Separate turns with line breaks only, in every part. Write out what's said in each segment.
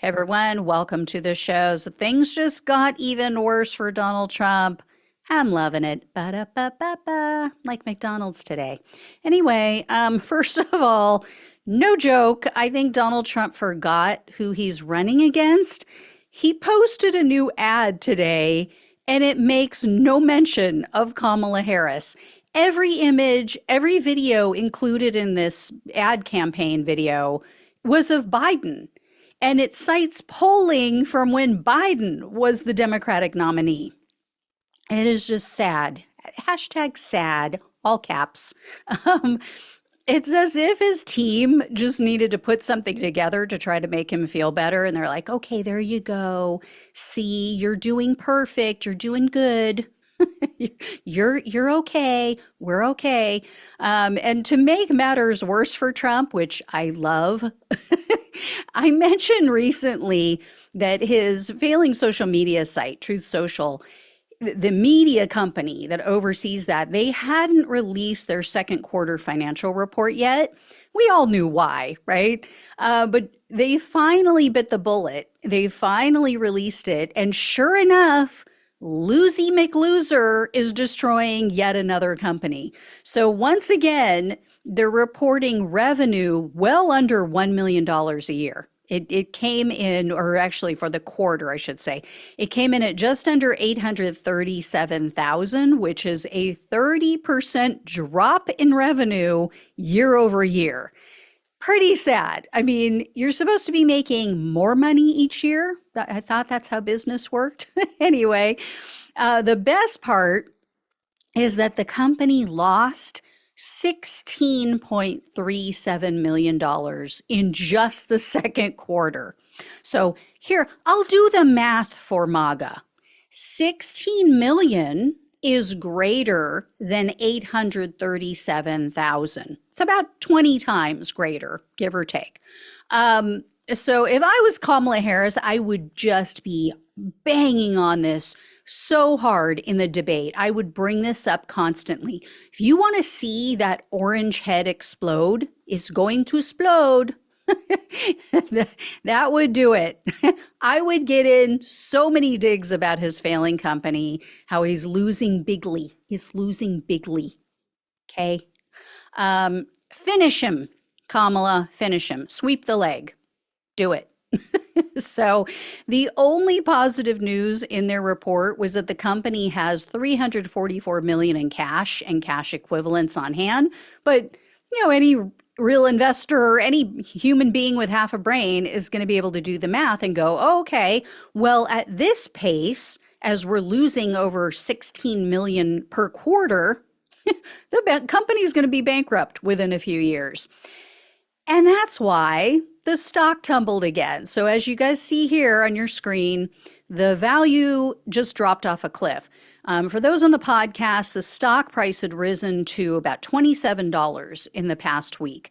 Hey everyone, welcome to the show. So things just got even worse for Donald Trump. I'm loving it. Ba-da-ba-ba-ba, like McDonald's today. Anyway, first of all, no joke. I think Donald Trump forgot who he's running against. He posted a new ad today, and it makes no mention of Kamala Harris. Every image, every video included in this ad campaign video was of Biden. And it cites polling from when Biden was the Democratic nominee. It is just sad. Hashtag sad, all caps. Um, it's as if his team just needed to put something together to try to make him feel better. And they're like, okay, there you go. See, you're doing perfect. You're doing good. You're okay. We're okay. And to make matters worse for Trump, which I love, I mentioned recently that his failing social media site, Truth Social, the media company that oversees that, they hadn't released their second quarter financial report yet. We all knew why, right? But they finally bit the bullet. They finally released it. And sure enough, Loosey McLoser is destroying yet another company. So once again, they're reporting revenue well under $1 million a year. It came in, or actually for the quarter, I should say, it came in at just under 837,000, which is a 30% drop in revenue year over year. Pretty sad. I mean, you're supposed to be making more money each year. I thought that's how business worked. Anyway, the best part is that the company lost $16.37 million in just the second quarter. So here, I'll do the math for MAGA. 16 million is greater than 837,000. It's about 20 times greater, give or take. So if I was Kamala Harris, I would just be banging on this so hard in the debate. I would bring this up constantly. If you want to see that orange head explode, it's going to explode. That would do it. I would get in so many digs about his failing company, how he's losing bigly. He's losing bigly. Okay. Finish him, Kamala. Finish him. Sweep the leg. Do it. So the only positive news in their report was that the company has 344 million in cash and cash equivalents on hand. But, any real investor or any human being with half a brain is going to be able to do the math and go, oh, okay, well, at this pace, as we're losing over 16 million per quarter, the company is going to be bankrupt within a few years. And that's why the stock tumbled again. So as you guys see here on your screen, the value just dropped off a cliff. For those on the podcast, the stock price had risen to about $27 in the past week.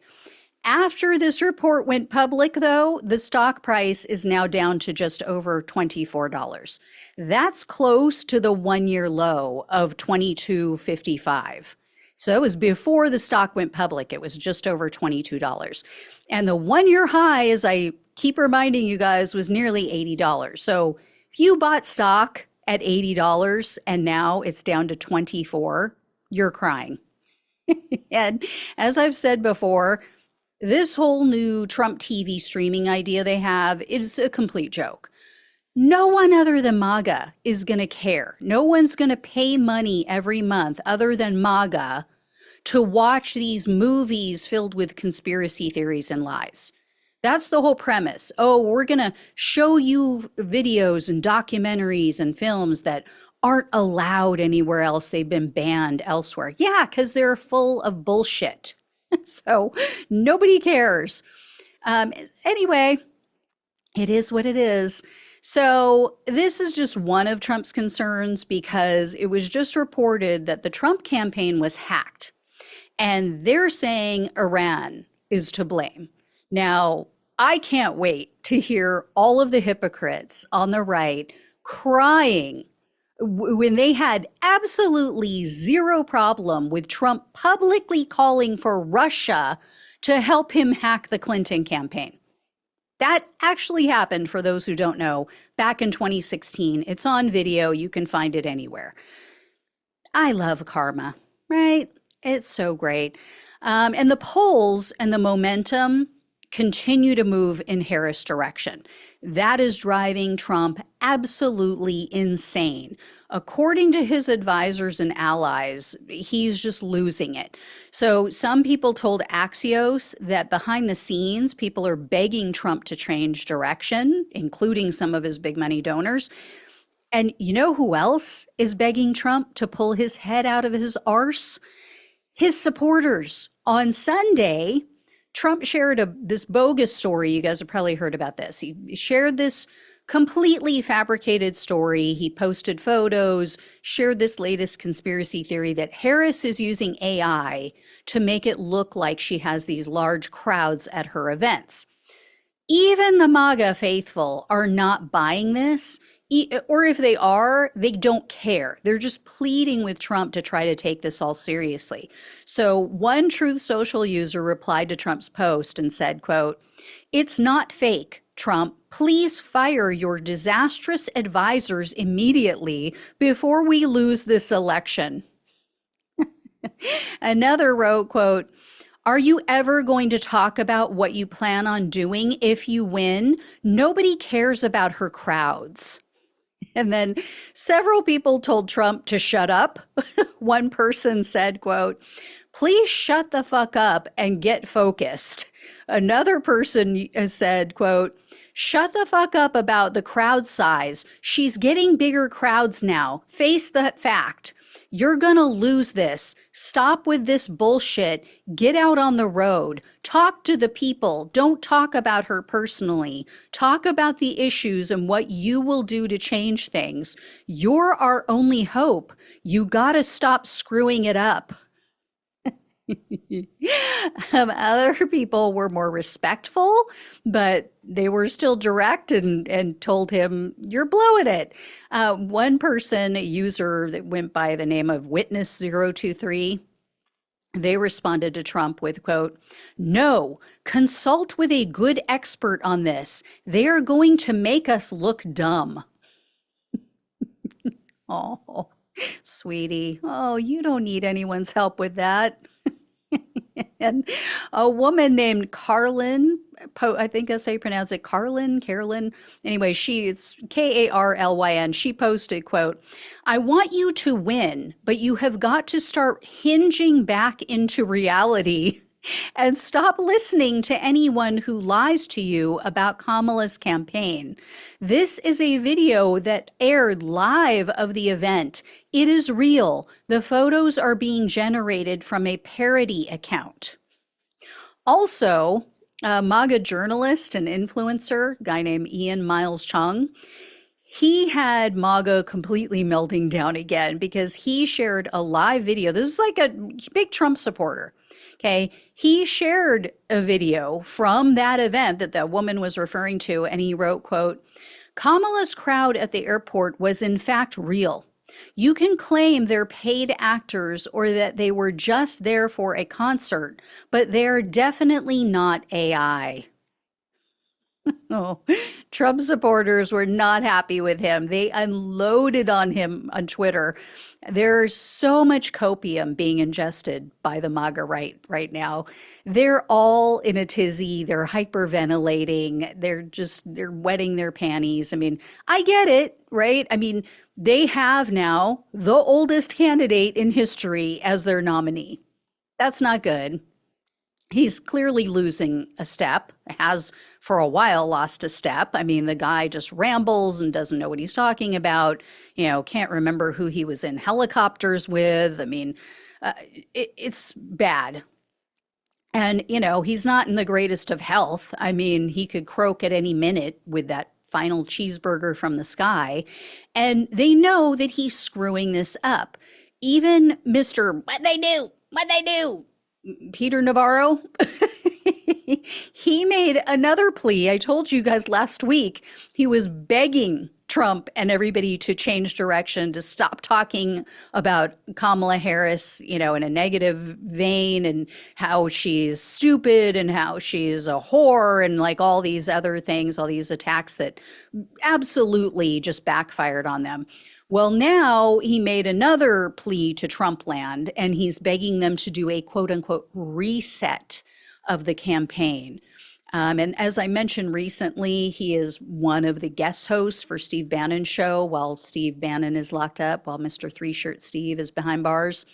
After this report went public, though, the stock price is now down to just over $24. That's close to the one-year low of $22.55. So it was before the stock went public. It was just over $22. And the one-year high, as I keep reminding you guys, was nearly $80. So if you bought stock at $80 and now it's down to $24, you're crying. And as I've said before, this whole new Trump TV streaming idea they have is a complete joke. No one other than MAGA is going to care. No one's going to pay money every month other than MAGA to watch these movies filled with conspiracy theories and lies. That's the whole premise. Oh, we're going to show you videos and documentaries and films that aren't allowed anywhere else. They've been banned elsewhere. Yeah, because they're full of bullshit. So nobody cares. Anyway, it is what it is. So this is just one of Trump's concerns because it was just reported that the Trump campaign was hacked. And they're saying Iran is to blame. Now, I can't wait to hear all of the hypocrites on the right crying when they had absolutely zero problem with Trump publicly calling for Russia to help him hack the Clinton campaign. That actually happened, for those who don't know, back in 2016. It's on video. You can find it anywhere. I love karma, right? It's so great. And the polls and the momentum continue to move in Harris' direction. That is driving Trump absolutely insane. According to his advisors and allies, he's just losing it. So some people told Axios that behind the scenes, people are begging Trump to change direction, including some of his big money donors. And you know who else is begging Trump to pull his head out of his arse? His supporters. On Sunday, Trump shared this bogus story. You guys have probably heard about this. He shared this completely fabricated story. He posted photos, shared this latest conspiracy theory that Harris is using AI to make it look like she has these large crowds at her events. Even the MAGA faithful are not buying this. Or if they are, they don't care. They're just pleading with Trump to try to take this all seriously. So one Truth Social user replied to Trump's post and said, quote, "It's not fake, Trump. Please fire your disastrous advisors immediately before we lose this election." Another wrote, quote, "Are you ever going to talk about what you plan on doing if you win? Nobody cares about her crowds." And then several people told Trump to shut up. One person said, quote, "Please shut the fuck up and get focused." Another person said, quote, "Shut the fuck up about the crowd size. She's getting bigger crowds now. Face the fact. You're gonna lose this. Stop with this bullshit. Get out on the road. Talk to the people. Don't talk about her personally. Talk about the issues and what you will do to change things. You're our only hope. You gotta stop screwing it up." Other people were more respectful, but they were still direct and told him, "You're blowing it." One person, a user that went by the name of Witness023, they responded to Trump with, quote, "No, consult with a good expert on this. They are going to make us look dumb." Oh, sweetie. Oh, you don't need anyone's help with that. And a woman named Carlin, I think that's how you pronounce it, Carolyn. Anyway, it's Karlyn. She posted, quote, "I want you to win, but you have got to start hinging back into reality and stop listening to anyone who lies to you about Kamala's campaign. This is a video that aired live of the event. It is real. The photos are being generated from a parody account." Also, a MAGA journalist and influencer, a guy named Ian Miles Chung, he had MAGA completely melting down again because he shared a live video. This is like a big Trump supporter. Okay, he shared a video from that event that the woman was referring to, and he wrote, quote, "Kamala's crowd at the airport was in fact real. You can claim they're paid actors or that they were just there for a concert, but they're definitely not AI." Oh, Trump supporters were not happy with him. They unloaded on him on Twitter. There's so much copium being ingested by the MAGA right now. They're all in a tizzy. They're hyperventilating. They're wetting their panties. I mean, I get it, right? I mean, they have now the oldest candidate in history as their nominee. That's not good. He's clearly losing a step, has for a while lost a step. I mean, the guy just rambles and doesn't know what he's talking about, can't remember who he was in helicopters with. I mean, it's bad. And, he's not in the greatest of health. I mean, he could croak at any minute with that final cheeseburger from the sky. And they know that he's screwing this up. Even Mr. What they do? Peter Navarro, he made another plea. I told you guys last week, he was begging Trump and everybody to change direction, to stop talking about Kamala Harris, in a negative vein, and how she's stupid and how she's a whore and like all these other things, all these attacks that absolutely just backfired on them. Well, now he made another plea to Trump land, and he's begging them to do a quote unquote reset of the campaign. And as I mentioned recently, he is one of the guest hosts for Steve Bannon's show while Steve Bannon is locked up, while Mr. Three Shirt Steve is behind bars.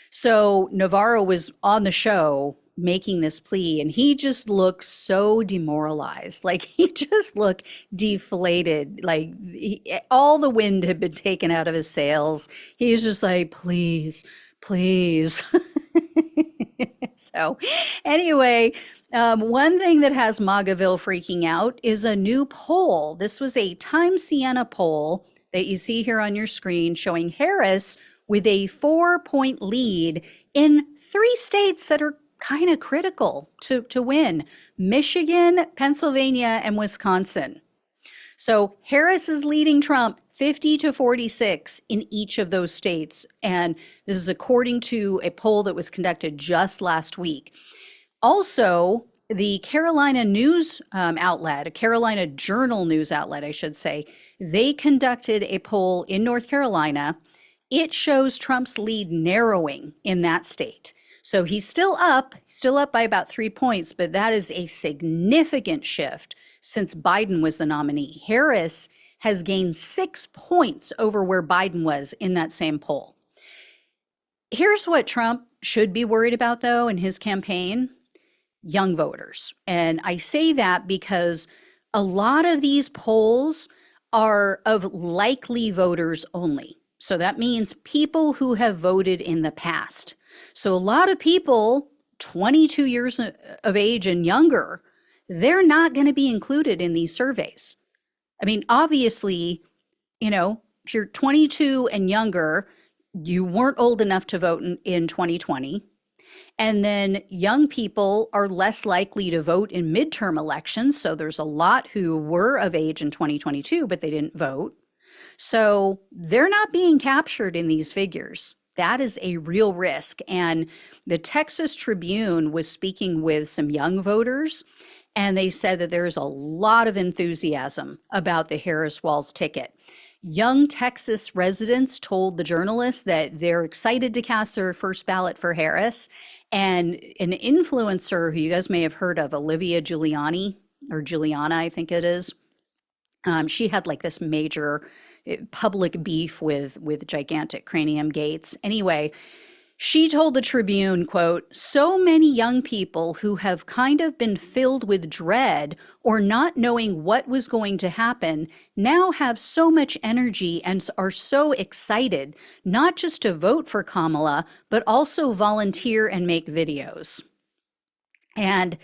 So Navarro was on the show making this plea, and he just looked so demoralized. Like, he just looked deflated. Like, all the wind had been taken out of his sails. He was just like, please, please. So anyway, one thing that has MAGAville freaking out is a new poll. This was a Time Siena poll that you see here on your screen showing Harris with a 4-point lead in 3 states that are kind of critical to win: Michigan, Pennsylvania, and Wisconsin. So Harris is leading Trump 50-46 in each of those states. And this is according to a poll that was conducted just last week. Also, the Carolina news outlet, a Carolina Journal news outlet, I should say, they conducted a poll in North Carolina. It shows Trump's lead narrowing in that state. So he's still up by about 3 points, but that is a significant shift since Biden was the nominee. Harris has gained 6 points over where Biden was in that same poll. Here's what Trump should be worried about, though, in his campaign: young voters. And I say that because a lot of these polls are of likely voters only. So that means people who have voted in the past. So a lot of people 22 years of age and younger, they're not going to be included in these surveys. I mean, obviously, if you're 22 and younger, you weren't old enough to vote in 2020. And then young people are less likely to vote in midterm elections. So there's a lot who were of age in 2022, but they didn't vote. So they're not being captured in these figures. That is a real risk. And the Texas Tribune was speaking with some young voters, and they said that there's a lot of enthusiasm about the Harris-Walz ticket. Young Texas residents told the journalist that they're excited to cast their first ballot for Harris. And an influencer who you guys may have heard of, Olivia Giuliani, or Giuliana, I think it is, she had like this major public beef with gigantic cranium gates. Anyway, she told the Tribune, quote, "So many young people who have kind of been filled with dread or not knowing what was going to happen now have so much energy and are so excited, not just to vote for Kamala, but also volunteer and make videos." And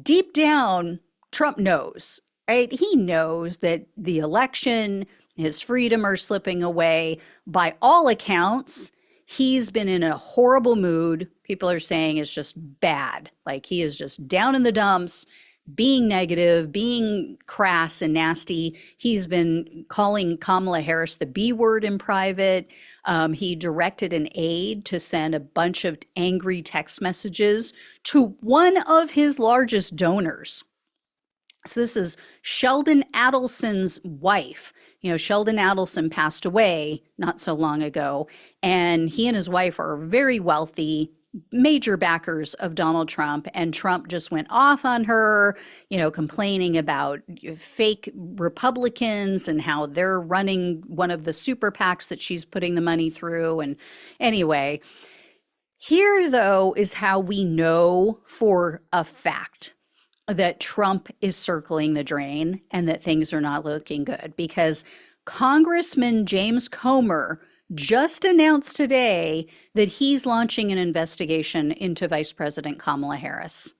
deep down, Trump knows, right? He knows that the election, his freedom are slipping away. By all accounts, he's been in a horrible mood. People are saying it's just bad. Like, he is just down in the dumps, being negative, being crass and nasty. He's been calling Kamala Harris the B word in private. He directed an aide to send a bunch of angry text messages to one of his largest donors. So this is Sheldon Adelson's wife. Sheldon Adelson passed away not so long ago, and he and his wife are very wealthy, major backers of Donald Trump, and Trump just went off on her, complaining about fake Republicans and how they're running one of the super PACs that she's putting the money through. And anyway, here, though, is how we know for a fact that Trump is circling the drain and that things are not looking good, because Congressman James Comer just announced today that he's launching an investigation into Vice President Kamala Harris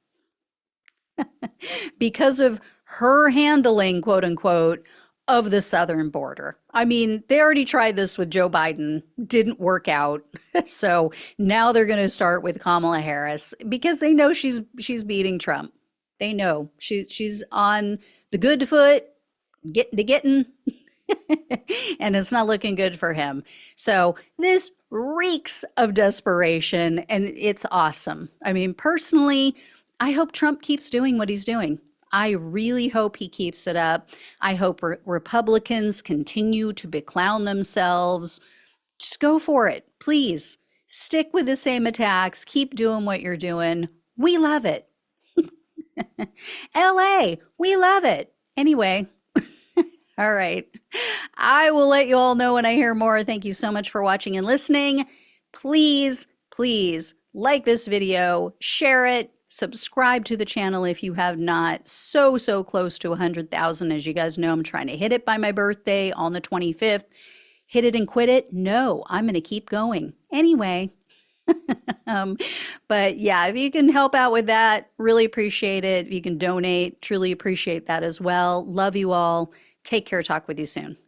because of her handling, quote unquote, of the southern border. I mean, they already tried this with Joe Biden, didn't work out. So now they're going to start with Kamala Harris because they know she's beating Trump. They know she's on the good foot, getting. And it's not looking good for him. So this reeks of desperation, and it's awesome. I mean, personally, I hope Trump keeps doing what he's doing. I really hope he keeps it up. I hope Republicans continue to beclown themselves. Just go for it, please. Stick with the same attacks. Keep doing what you're doing. We love it. LA, we love it. Anyway, all right. I will let you all know when I hear more. Thank you so much for watching and listening. Please, please like this video, share it, subscribe to the channel if you have not. So close to 100,000. As you guys know, I'm trying to hit it by my birthday on the 25th. Hit it and quit it? No, I'm going to keep going. Anyway. But yeah, if you can help out with that, really appreciate it. If you can donate, truly appreciate that as well. Love you all. Take care. Talk with you soon.